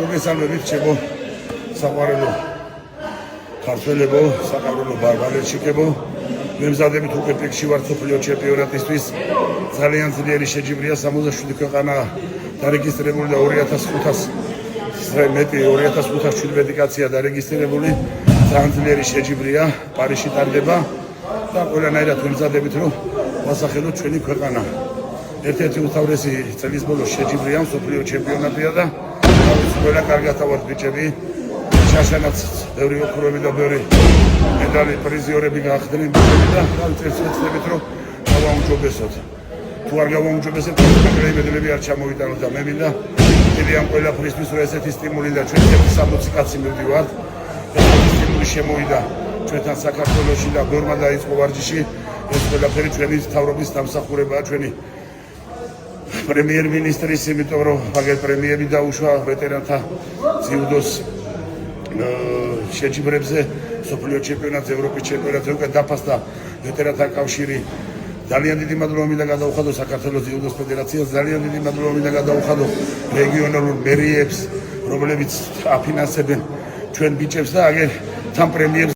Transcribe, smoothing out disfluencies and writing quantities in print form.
მოგესალმებით ჩემო საყვარელო ქართველებო, საკავშირო ბარბარელჩიკებო, მემზადებით უკვე პიკში ვარ მსოფლიო ჩემპიონატისთვის. ძალიან ძლიერი შეჯიბრია 67 ქვეყანა დარეგისტრირებული და 2500 მეტი 2517 კაცია დარეგისტრირებული. ძალიან ძლიერი შეჯიბრია, პარიზში ტარდება და ყველანაირად მემზადებით რომ ვასახელოთ ჩვენი ქვეყანა. ერთ-ერთი უმთავრესი წლის ბოლოს შეჯიბრია მსოფლიო ჩემპიონატია და ყველა კარგად ავართ ბიჭები. შაშანაც ბევრი ოქროები და ბევრი მედალი პრიზიორები გაახდნენ და წელიწადებით რომ გავაუმჯობესოთ. თუ არ გავაუმჯობესებთ, მეგრეი მედლები არ ჩამოვიტანოთ და მე მინდა დიდი ამ ყველაფრისთვის რომ ესეთი სტიმული და ჩვენ 60 კაცი მივდივართ. ესეთი სტიმული შემოვიდა ჩვენთან საქართველოში და ბევრმა დაიწყო ვარჯიში. ეს ყველაფერი ჩვენი მთავრობის დამსახურებაა, ჩვენი პრემიერ-მინისტრის, იმიტომ რომ მაგერ პრემიები დაუშვა ვეტერანთა ძიუდოს შეჯიბრებზე, მსოფლიო ჩემპიონატზე, ევროპის ჩემპიონატზე უკვე დაფასდა ვეტერანთა კავშირი. ძალიან დიდი მადლობა მინდა გადაუხადო საქართველოს ძიუდოს ფედერაციას, ძალიან დიდი მადლობა მინდა გადაუხადო რეგიონალურ მერიებს, რომლებიც აფინანსებენ ჩვენ ბიჭებს და აგერ თან პრემიებს